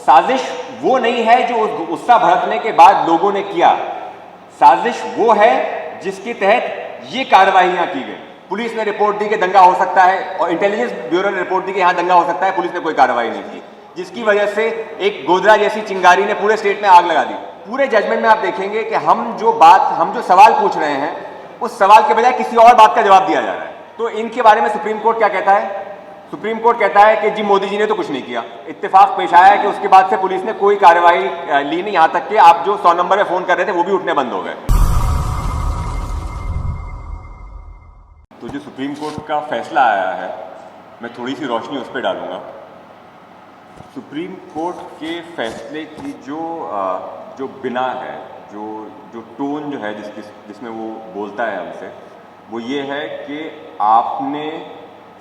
साजिश वो नहीं है जो गुस्सा भड़कने के बाद लोगों ने किया, साजिश वो है जिसके तहत ये कार्रवाइयां की गई। पुलिस ने रिपोर्ट दी कि दंगा हो सकता है और इंटेलिजेंस ब्यूरो ने रिपोर्ट दी कि यहाँ दंगा हो सकता है, पुलिस ने कोई कार्रवाई नहीं की, जिसकी वजह से एक गोधरा जैसी चिंगारी ने पूरे स्टेट में आग लगा दी। पूरे जजमेंट में आप देखेंगे कि हम जो सवाल पूछ रहे हैं उस सवाल के बजाय किसी और बात का जवाब दिया जा रहा है। तो इनके बारे में सुप्रीम कोर्ट क्या कहता है? सुप्रीम कोर्ट कहता है कि जी मोदी जी ने तो कुछ नहीं किया। इत्तेफाक पेश आया है कि उसके बाद से पुलिस ने कोई कार्रवाई ली नहीं, यहां तक कि आप जो 100 नंबर पे फोन कर रहे थे वो भी उठने बंद हो गए। तो जो सुप्रीम कोर्ट का फैसला आया है, मैं थोड़ी सी रोशनी उस पर डालूंगा। सुप्रीम कोर्ट के फैसले की जो बिना है, जो टोन जो है जिसमें वो बोलता है हमसे, वो ये है कि आपने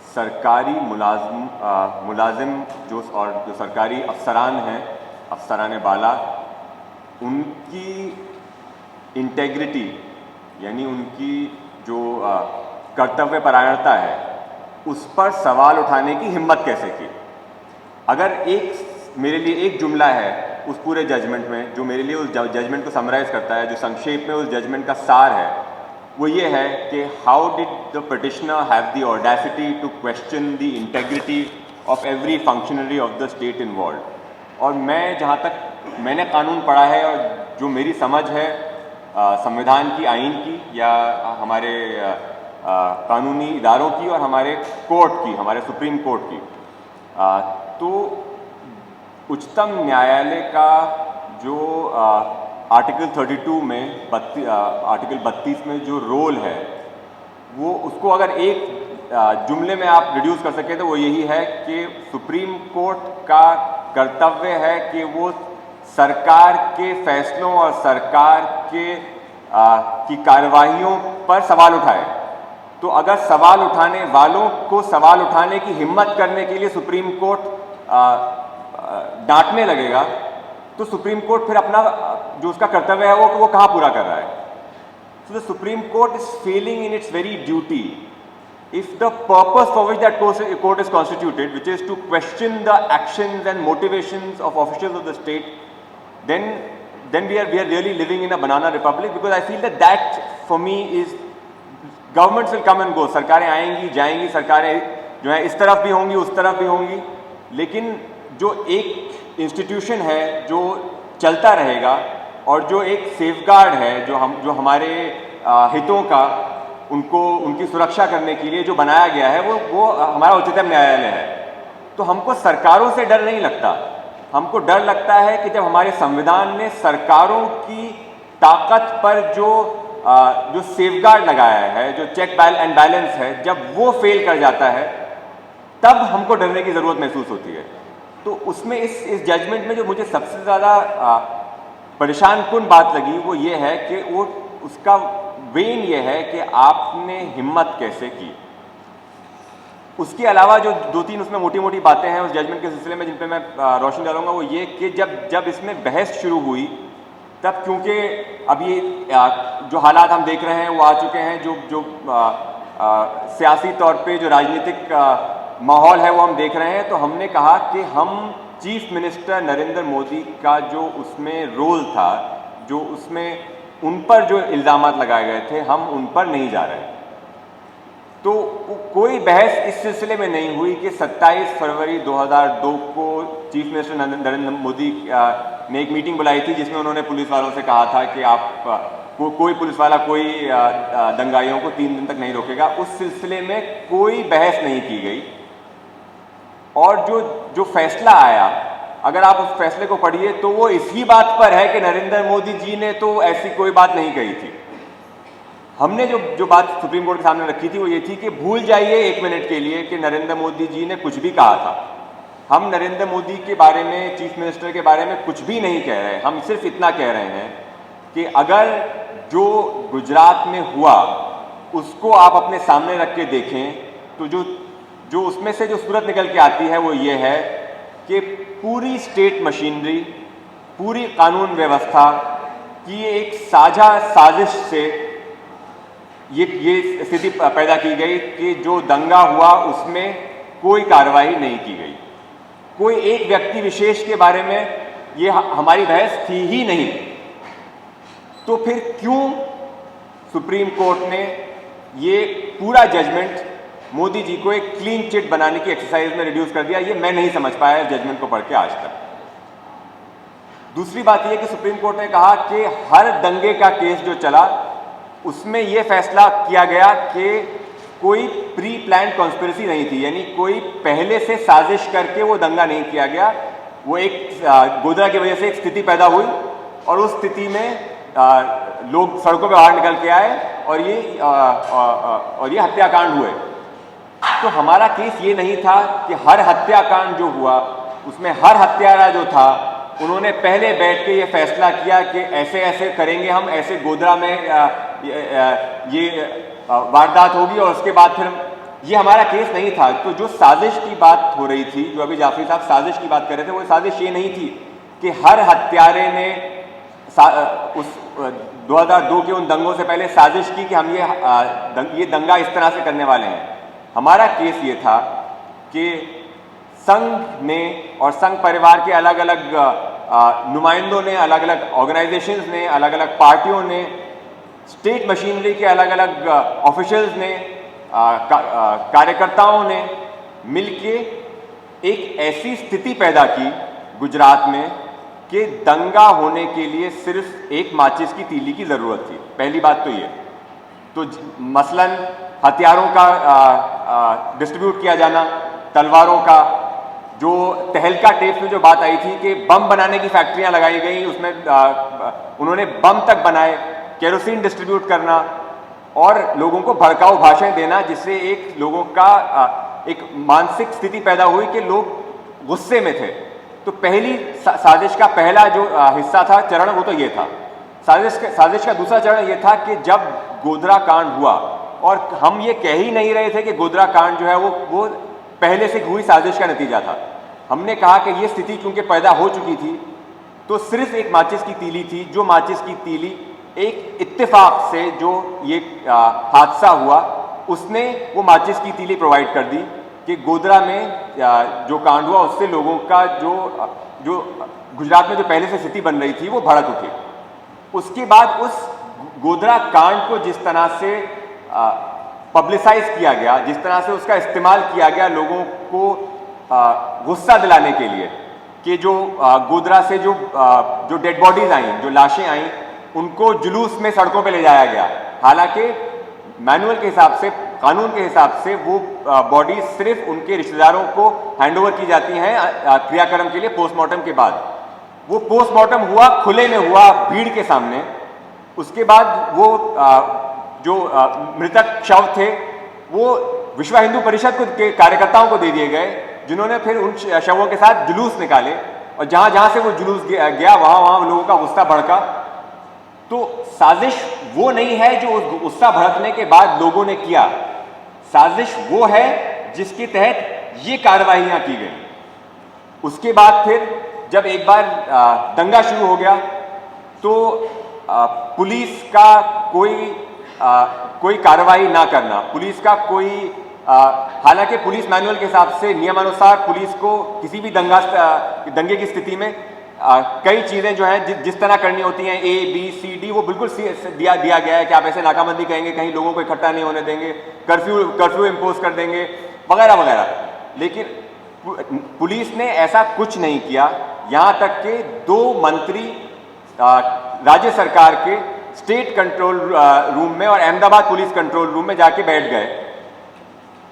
सरकारी मुलाजिम जो सरकारी अफसरान हैं, अफसरान बाला, उनकी इंटेग्रिटी यानी उनकी जो कर्तव्य परायणता है उस पर सवाल उठाने की हिम्मत कैसे की। अगर मेरे लिए एक जुमला है उस पूरे जजमेंट में जो मेरे लिए उस जजमेंट को समराइज करता है, जो संक्षेप में उस जजमेंट का सार है, वो ये है कि how did the petitioner have the audacity to question the integrity of every functionary of the state involve. और मैं जहाँ तक मैंने कानून पढ़ा है और जो मेरी समझ है संविधान की, आइन की या हमारे कानूनी इदारों की और हमारे कोर्ट की, हमारे सुप्रीम कोर्ट की, तो उच्चतम न्यायालय का जो आर्टिकल 32 में आर्टिकल 32 में जो रोल है, वो उसको अगर एक जुमले में आप रिड्यूस कर सके तो वो यही है कि सुप्रीम कोर्ट का कर्तव्य है कि वो सरकार के फैसलों और सरकार की कार्यवाहियों पर सवाल उठाए। तो अगर सवाल उठाने वालों को सवाल उठाने की हिम्मत करने के लिए सुप्रीम कोर्ट डांटने लगेगा, तो सुप्रीम कोर्ट फिर अपना जो उसका कर्तव्य है वो कहाँ पूरा कर रहा है। So the supreme court is Fehling in its very duty if the purpose for which that court is constituted, which is to question the actions and motivations of officials of the state, then we are really living in a banana republic, because I feel that for me is governments will come and go, सरकारें आएंगी जाएंगी, सरकारें जो है इस तरफ भी होंगी उस तरफ भी होंगी, लेकिन जो एक इंस्टीट्यूशन है जो चलता रहेगा और जो एक सेफगार्ड है जो हमारे हितों का उनकी सुरक्षा करने के लिए जो बनाया गया है वो हमारा उच्चतम न्यायालय है। तो हमको सरकारों से डर नहीं लगता, हमको डर लगता है कि जब हमारे संविधान ने सरकारों की ताकत पर जो सेफगार्ड लगाया है, जो चेक एंड बैलेंस है, जब वो फेल कर जाता है तब हमको डरने की ज़रूरत महसूस होती है। तो उसमें इस जजमेंट में जो मुझे सबसे ज़्यादा परेशान कुन बात लगी वो ये है कि वो उसका वेन ये है कि आपने हिम्मत कैसे की। उसके अलावा जो 2-3 उसमें मोटी मोटी बातें हैं उस जजमेंट के सिलसिले में जिन पे मैं रोशनी डालूंगा, वो ये कि जब इसमें बहस शुरू हुई तब क्योंकि अब ये जो हालात हम देख रहे हैं वो आ चुके हैं, जो सियासी तौर पे जो राजनीतिक माहौल है वो हम देख रहे हैं, तो हमने कहा कि हम चीफ मिनिस्टर नरेंद्र मोदी का जो उसमें रोल था, जो उसमें उन पर जो इल्ज़ामात लगाए गए थे, हम उन पर नहीं जा रहे। तो कोई बहस इस सिलसिले में नहीं हुई कि 27 फरवरी 2002 को चीफ मिनिस्टर नरेंद्र मोदी ने एक मीटिंग बुलाई थी जिसमें उन्होंने पुलिस वालों से कहा था कि कोई पुलिस वाला कोई दंगाइयों को 3 दिन तक नहीं रोकेगा। उस सिलसिले में कोई बहस नहीं की गई। और जो फैसला आया, अगर आप उस फैसले को पढ़िए तो वो इसी बात पर है कि नरेंद्र मोदी जी ने तो ऐसी कोई बात नहीं कही थी। हमने जो बात सुप्रीम कोर्ट के सामने रखी थी वो ये थी कि भूल जाइए 1 मिनट के लिए कि नरेंद्र मोदी जी ने कुछ भी कहा था। हम नरेंद्र मोदी के बारे में, चीफ मिनिस्टर के बारे में कुछ भी नहीं कह रहे। हम सिर्फ इतना कह रहे हैं कि अगर जो गुजरात में हुआ उसको आप अपने सामने रख के देखें तो जो उसमें से जो सूरत निकल के आती है वो ये है कि पूरी स्टेट मशीनरी, पूरी कानून व्यवस्था की एक साझा साजिश से ये स्थिति पैदा की गई कि जो दंगा हुआ उसमें कोई कार्रवाई नहीं की गई। कोई एक व्यक्ति विशेष के बारे में ये हमारी बहस थी ही नहीं। तो फिर क्यों सुप्रीम कोर्ट ने ये पूरा जजमेंट मोदी जी को एक क्लीन चिट बनाने की एक्सरसाइज में रिड्यूस कर दिया? ये मैं नहीं समझ पाया जजमेंट को पढ़ के आज तक। दूसरी बात यह कि सुप्रीम कोर्ट ने कहा कि हर दंगे का केस जो चला उसमें यह फैसला किया गया कि कोई प्री प्लान कॉन्स्पिरेसी नहीं थी, यानी कोई पहले से साजिश करके वो दंगा नहीं किया गया। वो एक गोधरा की वजह से एक स्थिति पैदा हुई और उस स्थिति में लोग सड़कों पे बाहर निकल के आए और ये हत्याकांड हुए। तो हमारा केस ये नहीं था कि हर हत्याकांड जो हुआ उसमें हर हत्यारा जो था उन्होंने पहले बैठ के ये फैसला किया कि ऐसे ऐसे करेंगे हम, ऐसे गोधरा में ये वारदात होगी और उसके बाद फिर ये हमारा केस नहीं था। तो जो साजिश की बात हो रही थी, जो अभी जाफरी साहब साजिश की बात कर रहे थे, वो साजिश ये नहीं थी कि हर हत्यारे ने उस 2002 के उन दंगों से पहले साजिश की कि हम ये दंगा इस तरह से करने वाले हैं। हमारा केस ये था कि संघ ने और संघ परिवार के अलग अलग नुमाइंदों ने, अलग अलग ऑर्गेनाइजेशंस ने, अलग अलग पार्टियों ने, स्टेट मशीनरी के अलग अलग ऑफिशियल्स ने, कार्यकर्ताओं ने मिलके एक ऐसी स्थिति पैदा की गुजरात में कि दंगा होने के लिए सिर्फ एक माचिस की तीली की ज़रूरत थी। पहली बात तो ये। तो मसलन हथियारों का डिस्ट्रीब्यूट किया जाना, तलवारों का, जो तहलका टेप में जो बात आई थी कि बम बनाने की फैक्ट्रियां लगाई गई, उसमें उन्होंने बम तक बनाए, केरोसिन डिस्ट्रीब्यूट करना और लोगों को भड़काऊ भाषण देना, जिससे एक लोगों का एक मानसिक स्थिति पैदा हुई कि लोग गुस्से में थे। तो पहली साजिश का पहला जो हिस्सा था, चरण, वो तो ये था। साजिश का दूसरा चरण ये था कि जब गोधरा कांड हुआ, और हम ये कह ही नहीं रहे थे कि गोधरा कांड जो है वो पहले से हुई साजिश का नतीजा था। हमने कहा कि ये स्थिति क्योंकि पैदा हो चुकी थी, तो सिर्फ एक माचिस की तीली थी, जो माचिस की तीली एक इत्तेफाक से जो ये हादसा हुआ उसने वो माचिस की तीली प्रोवाइड कर दी कि गोधरा में जो कांड हुआ उससे लोगों का जो गुजरात में जो पहले से स्थिति बन रही थी वो भड़क उठी। उसके बाद उस गोधरा कांड को जिस तरह से पब्लिसाइज किया गया, जिस तरह से उसका इस्तेमाल किया गया लोगों को गुस्सा दिलाने के लिए, कि जो गोधरा से जो डेड बॉडीज आई, जो लाशें आई, उनको जुलूस में सड़कों पे ले जाया गया। हालांकि मैनुअल के हिसाब से, कानून के हिसाब से वो बॉडी सिर्फ उनके रिश्तेदारों को हैंडओवर की जाती हैं क्रियाक्रम के लिए पोस्टमार्टम के बाद। वो पोस्टमार्टम हुआ, खुले में हुआ, भीड़ के सामने। उसके बाद वो जो मृतक शव थे वो विश्व हिंदू परिषद के कार्यकर्ताओं को दे दिए गए, जिन्होंने फिर उन शवों के साथ जुलूस निकाले और जहां जहां से वो जुलूस गया वहां वहां लोगों का गुस्सा भड़का। तो साजिश वो नहीं है जो गुस्सा भड़कने के बाद लोगों ने किया, साजिश वो है जिसके तहत ये कार्रवाइयां की गई। उसके बाद फिर जब एक बार दंगा शुरू हो गया तो पुलिस का कोई कार्रवाई ना करना, पुलिस का कोई हालांकि पुलिस मैनुअल के हिसाब से नियमानुसार पुलिस को किसी भी दंगे की स्थिति में कई चीज़ें जो हैं जिस तरह करनी होती हैं, A, B, C, D, वो बिल्कुल दिया गया है कि आप ऐसे नाकाबंदी करेंगे, कहीं लोगों को इकट्ठा नहीं होने देंगे, कर्फ्यू इम्पोज कर देंगे, वगैरह वगैरह। लेकिन पुलिस ने ऐसा कुछ नहीं किया। यहाँ तक कि 2 मंत्री राज्य सरकार के स्टेट कंट्रोल रूम में और अहमदाबाद पुलिस कंट्रोल रूम में जाके बैठ गए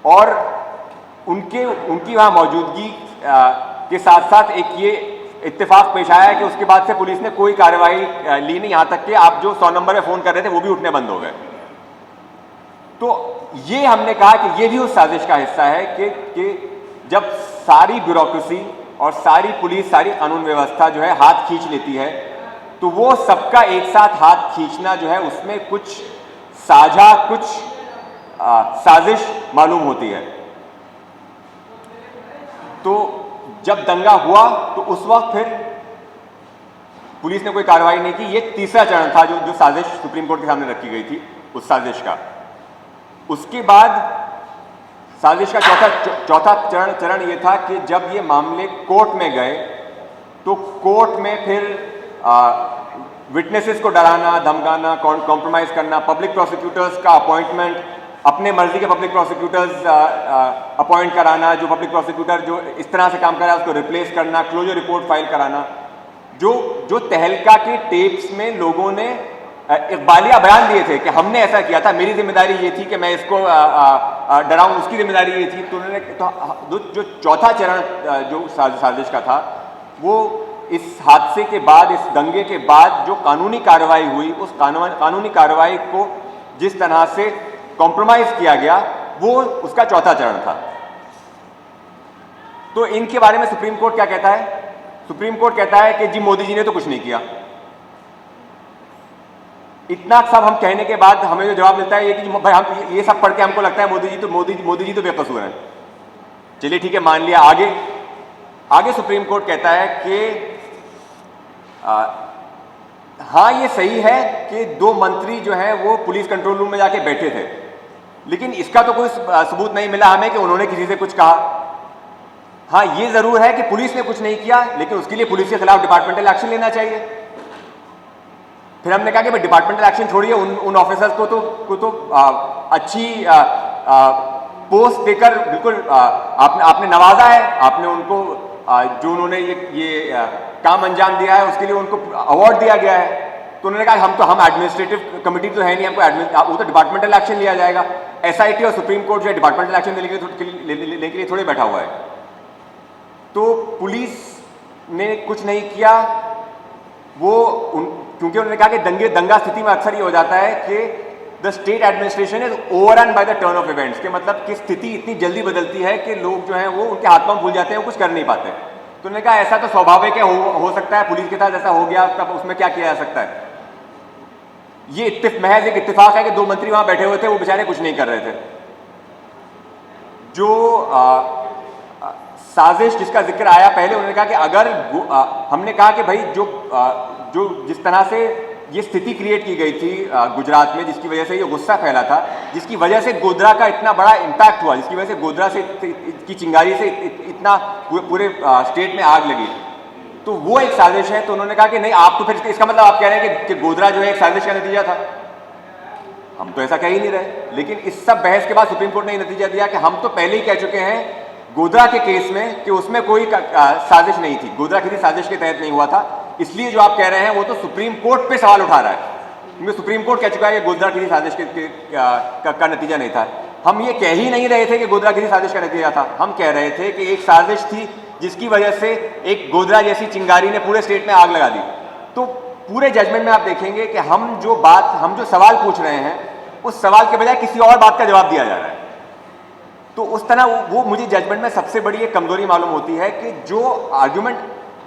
और उनकी वहाँ मौजूदगी के साथ साथ एक ये इत्तेफाक पेश आया है कि उसके बाद से पुलिस ने कोई कार्रवाई ली नहीं। यहाँ तक कि आप जो 100 नंबर पे फ़ोन कर रहे थे वो भी उठने बंद हो गए। तो ये हमने कहा कि ये भी उस साजिश का हिस्सा है कि जब सारी ब्यूरोक्रेसी और सारी पुलिस, सारी कानून व्यवस्था जो है हाथ खींच लेती है, तो वो सबका एक साथ हाथ खींचना जो है उसमें कुछ साझा, कुछ साजिश मालूम होती है। तो जब दंगा हुआ तो उस वक्त फिर पुलिस ने कोई कार्रवाई नहीं की। ये तीसरा चरण था जो साजिश सुप्रीम कोर्ट के सामने रखी गई थी, उस साजिश का। उसके बाद साजिश का चौथा चरण ये था कि जब ये मामले कोर्ट में गए तो कोर्ट में फिर विटनेसेस को डराना, धमकाना, कॉम्प्रोमाइज करना, पब्लिक प्रोसिक्यूटर्स का अपॉइंटमेंट, अपने मर्जी के पब्लिक प्रोसिक्यूटर्स अपॉइंट कराना, जो पब्लिक प्रोसिक्यूटर जो इस तरह से काम कर रहा है उसको रिप्लेस करना, क्लोजर रिपोर्ट फाइल कराना। जो तहलका के टेप्स में लोगों ने इकबालिया बयान दिए थे कि हमने ऐसा किया था, मेरी जिम्मेदारी ये थी कि मैं इसको डराऊं, उसकी जिम्मेदारी ये थी, तो उन्होंने जो चौथा चरण जो साजिश का था वो इस हादसे के बाद, इस दंगे के बाद जो कानूनी कार्रवाई हुई, उस कानूनी कार्रवाई को जिस तरह से कॉम्प्रोमाइज किया गया वो उसका चौथा चरण था। तो इनके बारे में सुप्रीम कोर्ट क्या कहता है? सुप्रीम कोर्ट कहता है कि जी मोदी जी ने तो कुछ नहीं किया। इतना सब हम कहने के बाद हमें जो जवाब मिलता है ये कि भाई हम ये सब पढ़ के हमको लगता है मोदी जी तो बेकसूर हैं। चलिए ठीक है, मान लिया। आगे सुप्रीम कोर्ट कहता है कि हाँ ये सही है कि 2 मंत्री जो हैं वो पुलिस कंट्रोल रूम में जाके बैठे थे, लेकिन इसका तो कोई सबूत नहीं मिला हमें कि उन्होंने किसी से कुछ कहा। हाँ ये जरूर है कि पुलिस ने कुछ नहीं किया, लेकिन उसके लिए पुलिस के खिलाफ डिपार्टमेंटल एक्शन लेना चाहिए। फिर हमने कहा कि भाई डिपार्टमेंटल एक्शन छोड़िए, उन ऑफिसर्स को तो अच्छी पोस्ट देकर बिल्कुल आपने नवाजा है, आपने उनको जो उन्होंने ये काम अंजाम दिया है उसके लिए उनको अवार्ड दिया गया है। तो उन्होंने कहा हम एडमिनिस्ट्रेटिव कमेटी तो है नहीं, हमको वो तो डिपार्टमेंटल एक्शन लिया जाएगा। एसआईटी और सुप्रीम कोर्ट जो है डिपार्टमेंटल एक्शन लेने के लिए थोड़े बैठा हुआ है। तो पुलिस ने कुछ नहीं किया, क्योंकि उन्होंने कहा कि दंगा स्थिति में अक्सर ये हो जाता है कि the state administration is overrun by the turn off events, के मतलब कि स्थिति इतनी जल्दी बदलती है कि लोग जो हैं वो उनके हाथ में भूल जाते हैं, वो कुछ कर नहीं पाते। तो उन्होंने कहा ऐसा तो स्वाभाविक है, हो सकता है, पुलिस के साथ ऐसा हो गया, तब उसमें क्या किया जा सकता है। ये महज एक इत्तेफाक है कि 2 मंत्री वहां बैठे हुए थे, वो बेचारे कुछ नहीं कर रहे थे। जो साजिश जिसका जिक्र आया पहले, उन्होंने कहा कि अगर हमने कहा कि भाई जो जिस तरह से ये स्थिति क्रिएट की गई थी गुजरात में, जिसकी वजह से ये गुस्सा फैला था, जिसकी वजह से गोधरा का इतना बड़ा इम्पैक्ट हुआ, जिसकी वजह से गोधरा से की चिंगारी से इतना पूरे स्टेट में आग लगी, तो वो एक साजिश है। तो उन्होंने कहा कि नहीं, आप तो फिर इसका मतलब आप कह रहे हैं कि गोधरा जो है एक साजिश का नतीजा था। हम तो ऐसा कह ही नहीं रहे, लेकिन इस सब बहस के बाद सुप्रीम कोर्ट ने ये नतीजा दिया कि हम तो पहले ही कह चुके हैं गोधरा के केस में कि उसमें कोई साजिश नहीं थी, गोधरा किसी साजिश के तहत नहीं हुआ था। इसलिए जो आप कह रहे हैं वो तो सुप्रीम कोर्ट पे सवाल उठा रहा है, क्योंकि सुप्रीम कोर्ट कह चुका है कि गोधरा किसी साजिश का नतीजा नहीं था। हम ये कह ही नहीं रहे थे कि गोधरा किसी साजिश का नतीजा था, हम कह रहे थे कि एक साजिश थी जिसकी वजह से एक गोधरा जैसी चिंगारी ने पूरे स्टेट में आग लगा दी। तो पूरे जजमेंट में आप देखेंगे कि हम जो सवाल पूछ रहे हैं उस सवाल के बजाय किसी और बात का जवाब दिया जा रहा है। तो उस तरह वो मुझे जजमेंट में सबसे बड़ी एक कमजोरी मालूम होती है कि जो आर्ग्यूमेंट,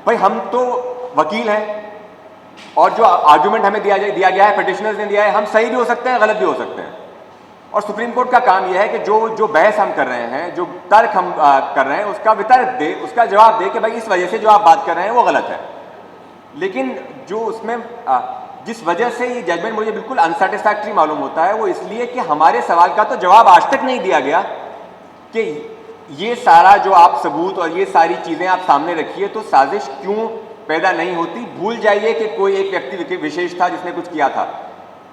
भाई हम तो वकील हैं और जो आर्ग्यूमेंट हमें दिया गया है, पिटिशनर्स ने दिया है, हम सही भी हो सकते हैं, गलत भी हो सकते हैं। और सुप्रीम कोर्ट का काम यह है कि जो बहस हम कर रहे हैं, जो तर्क हम कर रहे हैं, उसका वितर्क दे, उसका जवाब दे कि भाई इस वजह से जो आप बात कर रहे हैं वो गलत है। लेकिन जो उसमें जिस वजह से ये जजमेंट मुझे बिल्कुल अनसेटिस्फैक्ट्री मालूम होता है वो इसलिए कि हमारे सवाल का तो जवाब आज तक नहीं दिया गया कि ये सारा जो आप सबूत और ये सारी चीज़ें आप सामने रखिए तो साजिश क्यों पैदा नहीं होती। भूल जाइए कि कोई एक व्यक्ति विशेष था जिसने कुछ किया था,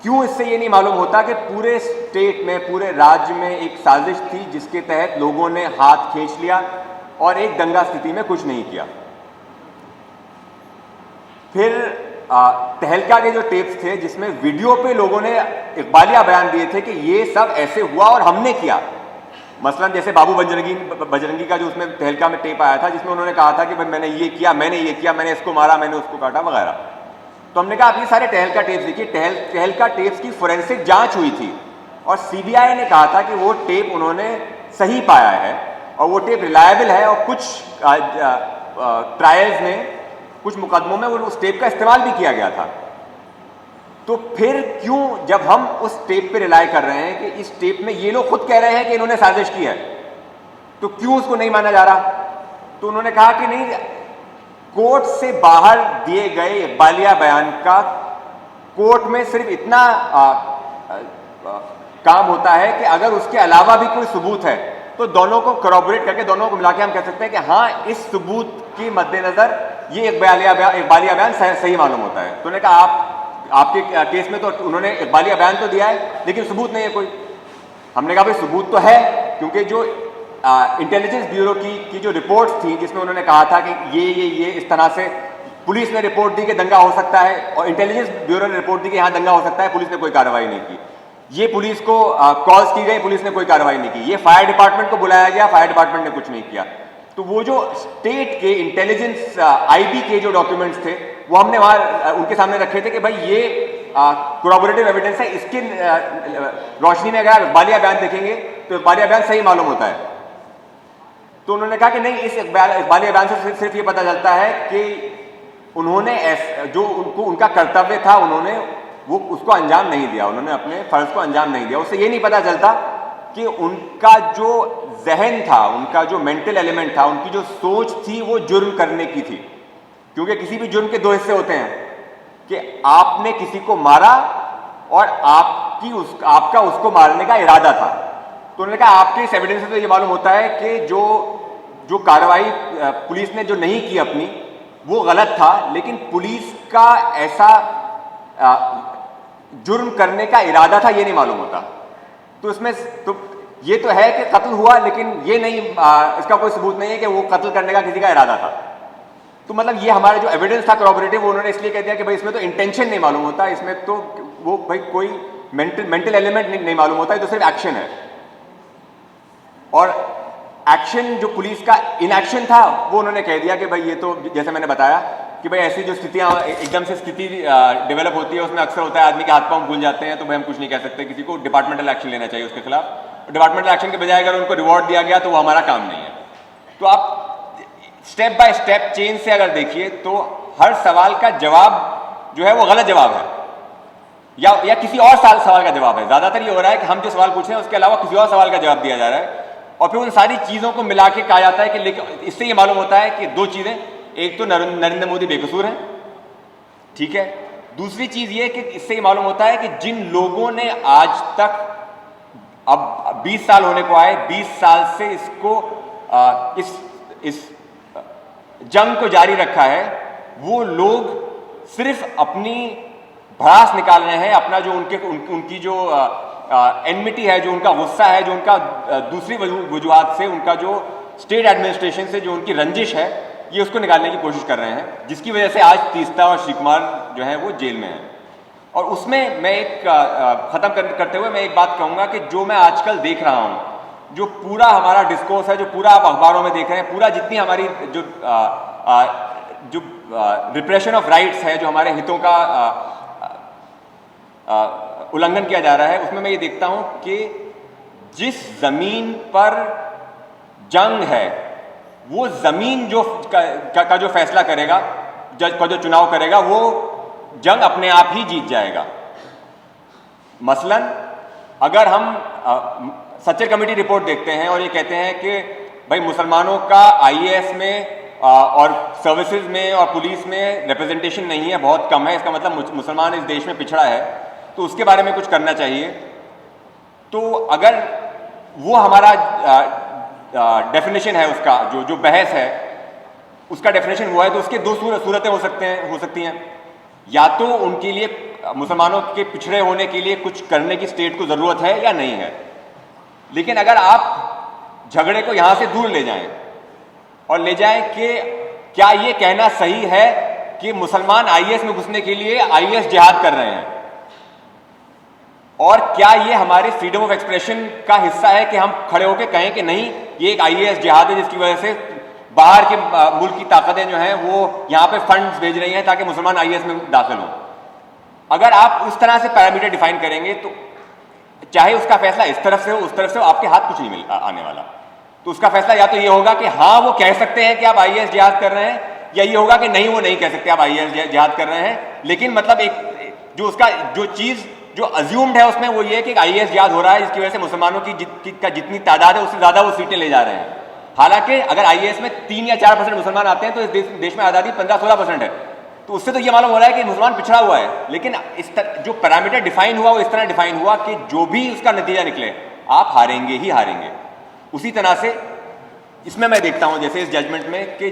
क्यों इससे ये नहीं मालूम होता कि पूरे स्टेट में, पूरे राज्य में एक साजिश थी जिसके तहत लोगों ने हाथ खींच लिया और एक दंगा स्थिति में कुछ नहीं किया। फिर तहलका के जो टेप्स थे जिसमें वीडियो पे लोगों ने इकबालिया बयान दिए थे कि ये सब ऐसे हुआ और हमने किया। मसलन जैसे बाबू बजरंगी का जो उसमें तहलका में टेप आया था जिसमें उन्होंने कहा था कि भाई मैंने ये किया, मैंने इसको मारा, मैंने उसको काटा वगैरह। तो हमने कहा आप ये सारे तहलका टेप्स देखिए, तहलका टेप्स की फोरेंसिक जांच हुई थी और सीबीआई ने कहा था कि वो टेप उन्होंने सही पाया है और वो टेप रिलायबल है और कुछ ट्रायल्स में, कुछ मुकदमों में वो उस टेप का इस्तेमाल भी किया गया था। तो फिर क्यों जब हम उस टेप पे रिलाई कर रहे हैं कि इस टेप में ये लोग खुद कह रहे हैं कि इन्होंने साजिश की है, तो क्यों उसको नहीं माना जा रहा। तो उन्होंने कहा कि नहीं, कोर्ट से बाहर दिए गए इकबालिया बयान का कोर्ट में सिर्फ इतना काम होता है कि अगर उसके अलावा भी कोई सबूत है तो दोनों को corroborate करके, दोनों को मिला के हम कह सकते हैं कि हाँ, इस सबूत के मद्देनजर ये इकबालिया बयान सही मालूम होता है। तो उन्होंने कहा आपके केस में तो उन्होंने इकबालिया बयान तो दिया है, लेकिन सबूत नहीं है कोई। हमने कहा भाई सबूत तो है, क्योंकि जो इंटेलिजेंस ब्यूरो की जो रिपोर्ट्स थी, जिसमें उन्होंने कहा था कि ये इस तरह से पुलिस ने रिपोर्ट दी कि दंगा हो सकता है, और इंटेलिजेंस ब्यूरो ने रिपोर्ट दी कि यहाँ दंगा हो सकता है, पुलिस ने कोई कार्रवाई नहीं की। ये पुलिस को कॉल्स की गई, पुलिस ने कोई कार्रवाई नहीं की। ये फायर डिपार्टमेंट को बुलाया गया, फायर डिपार्टमेंट ने कुछ नहीं किया। तो वो जो स्टेट के इंटेलिजेंस आईबी के जो डॉक्यूमेंट्स थे, वो हमने वहाँ उनके सामने रखे थे कि भाई ये कोरॉबोरेटिव एविडेंस है, इसके रोशनी में अगर इकबालिया बयान देखेंगे तो इकबालिया बयान सही मालूम होता है। तो उन्होंने कहा कि नहीं, इस इकबालिया बयान से सिर्फ ये पता चलता है कि उन्होंने जो उनका कर्तव्य था, उन्होंने वो उसको अंजाम नहीं दिया, उन्होंने अपने फर्ज को अंजाम नहीं दिया। उससे ये नहीं पता चलता कि उनका जो जहन था, उनका जो मेंटल एलिमेंट था, उनकी जो सोच थी, वो जुर्म करने की थी। क्योंकि किसी भी जुर्म के दो हिस्से होते हैं कि आपने किसी को मारा और आपका उसको मारने का इरादा था। तो उन्होंने कहा आपके इस एविडेंस से तो ये मालूम होता है कि जो कार्रवाई पुलिस ने जो नहीं की अपनी, वो गलत था, लेकिन पुलिस का ऐसा जुर्म करने का इरादा था, ये नहीं मालूम होता। तो इसमें तो ये तो है कि कत्ल हुआ, लेकिन ये नहीं, इसका कोई सबूत नहीं है कि वो कत्ल करने का किसी का इरादा था। तो मतलब ये हमारा जो एविडेंस था कोरॉबोरेटिव, वो उन्होंने इसलिए कह दिया कि भाई इसमें तो इंटेंशन नहीं मालूम होता, इसमें तो वो भाई कोई मेंटल एलिमेंट नहीं मालूम होता, ये तो सिर्फ एक्शन है। और एक्शन जो पुलिस का इनएक्शन था, वो उन्होंने कह दिया कि भाई ये तो जैसे मैंने बताया कि भाई ऐसी जो स्थितियां एकदम से स्थिति डेवलप होती है, उसमें अक्सर होता है आदमी के हाथ पांव भूल जाते हैं, तो भाई हम कुछ नहीं कह सकते, किसी को डिपार्टमेंटल एक्शन लेना चाहिए उसके खिलाफ। डिपार्टमेंटल एक्शन के बजाय अगर उनको रिवॉर्ड दिया गया तो वो हमारा काम नहीं है। तो आप स्टेप बाय स्टेप चेन से अगर देखिए तो हर सवाल का जवाब जो है वो गलत जवाब है, या किसी और सवाल का जवाब है। ज्यादातर ये हो रहा है कि हम जो सवाल पूछ रहे हैं उसके अलावा किसी और सवाल का जवाब दिया जा रहा है, और फिर उन सारी चीजों को मिला के कहा जाता है कि लेकिन इससे ये मालूम होता है कि दो चीजें, एक तो नरेंद्र मोदी बेकसूर हैं, ठीक है, दूसरी चीज ये कि इससे ये मालूम होता है कि जिन लोगों ने आज तक, अब 20 साल होने को आए, 20 साल से इसको इस जंग को जारी रखा है, वो लोग सिर्फ अपनी भड़ास निकाल रहे हैं, अपना जो उनकी जो एनमिटी है, जो उनका गुस्सा है, जो उनका दूसरी वजूहात से, उनका जो स्टेट एडमिनिस्ट्रेशन से जो उनकी रंजिश है, ये उसको निकालने की कोशिश कर रहे हैं, जिसकी वजह से आज तीस्ता और श्री कुमार जो है वो जेल में है। और उसमें मैं एक खत्म करते हुए मैं एक बात कहूँगा कि जो मैं आजकल देख रहा हूँ, जो पूरा हमारा डिस्कोर्स है, जो पूरा आप अखबारों में देख रहे हैं, पूरा जितनी हमारी जो रिप्रेशन ऑफ राइट्स है, जो हमारे हितों का उल्लंघन किया जा रहा है, उसमें मैं ये देखता हूं कि जिस जमीन पर जंग है, वो जमीन का जो फैसला करेगा, जज का जो चुनाव करेगा, वो जंग अपने आप ही जीत जाएगा। मसलन अगर हम सच्चर कमेटी रिपोर्ट देखते हैं और ये कहते हैं कि भाई मुसलमानों का आईएएस में और सर्विसेज में और पुलिस में रिप्रेजेंटेशन नहीं है, बहुत कम है, इसका मतलब मुसलमान इस देश में पिछड़ा है, तो उसके बारे में कुछ करना चाहिए। तो अगर वो हमारा डेफिनेशन है, उसका जो बहस है, उसका डेफिनेशन हुआ है, तो उसके दो सूरतें हो सकती हैं। या तो उनके लिए, मुसलमानों के पिछड़े होने के लिए कुछ करने की स्टेट को जरूरत है या नहीं है। लेकिन अगर आप झगड़े को यहां से दूर ले जाएं और ले जाएं कि क्या ये कहना सही है कि मुसलमान आईएएस में घुसने के लिए आईएएस जिहाद कर रहे हैं, और क्या ये हमारे फ्रीडम ऑफ एक्सप्रेशन का हिस्सा है कि हम खड़े होकर कहें कि नहीं, ये एक आईएएस जिहाद है जिसकी वजह से बाहर के मुल्क की ताकतें जो हैं वो यहां पे फंड्स भेज रही हैं ताकि मुसलमान आईएएस में दाखिल हों। अगर आप उस तरह से पैरामीटर डिफाइन करेंगे तो चाहे उसका फैसला इस तरफ से हो उस तरफ से हो, आपके हाथ कुछ नहीं आने वाला। तो उसका फैसला या तो ये होगा कि हाँ वो कह सकते हैं कि आप आईएएस जिहाद कर रहे हैं, या ये होगा कि नहीं, वो नहीं कह सकते आप आईएएस जिहाद कर रहे हैं। लेकिन मतलब एक जो उसका जो चीज जो अज्यूम्ड है उसमें वो ये है कि आईएएस जिहाद हो रहा है, जिसकी वजह से मुसलमानों की जितनी तादाद है उससे ज्यादा वो सीटें ले जा रहे हैं। हालांकि अगर आईएएस में 3 या 4% मुसलमान आते हैं तो इस देश में आज़ादी 15-16% है, तो उससे तो ये मालूम हो रहा है कि मुसलमान पिछड़ा हुआ है। लेकिन जो पैरामीटर डिफाइन हुआ वो इस तरह डिफाइन हुआ कि जो भी उसका नतीजा निकले, आप हारेंगे ही हारेंगे। उसी तरह से इसमें मैं देखता हूं जैसे इस जजमेंट में कि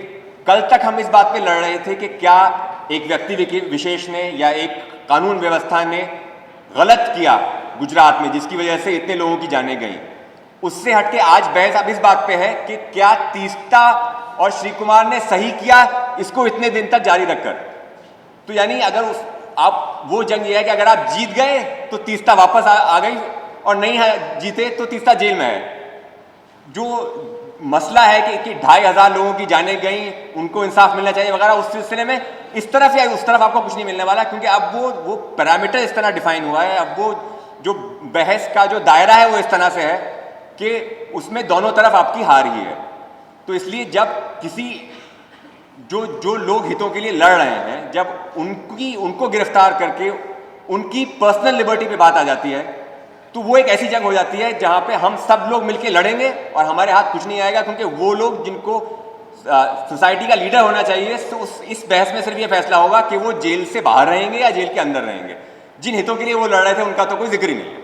कल तक हम इस बात पे लड़ रहे थे कि क्या एक व्यक्ति विशेष ने या एक कानून व्यवस्था ने गलत किया गुजरात में जिसकी वजह से इतने लोगों की जानें गई। उससे हटके आज बहस अब इस बात पे है कि क्या तीस्ता और श्री कुमार ने सही किया इसको इतने दिन तक जारी रखकर। तो यानी अगर आप वो जंग ये है कि अगर आप जीत गए तो तीस्ता वापस आ गई और नहीं है जीते तो तीस्ता जेल में है। जो मसला है कि 2,500 लोगों की जानें गई, उनको इंसाफ मिलना चाहिए वगैरह, उस सिलसिले में इस तरफ या उस तरफ आपको कुछ नहीं मिलने वाला, क्योंकि अब वो पैरामीटर इस तरह डिफाइन हुआ है। अब वो जो बहस का जो दायरा है वो इस तरह से है कि उसमें दोनों तरफ आपकी हार ही है। तो इसलिए जब किसी जो लोग हितों के लिए लड़ रहे हैं, जब उनको गिरफ्तार करके उनकी पर्सनल लिबर्टी पे बात आ जाती है, तो वो एक ऐसी जंग हो जाती है जहां पे हम सब लोग मिलकर लड़ेंगे और हमारे हाथ कुछ नहीं आएगा, क्योंकि वो लोग जिनको सोसाइटी का लीडर होना चाहिए, तो इस बहस में सिर्फ ये फैसला होगा कि वो जेल से बाहर रहेंगे या जेल के अंदर रहेंगे। जिन हितों के लिए वो लड़ रहे थे उनका तो कोई जिक्र ही नहीं है।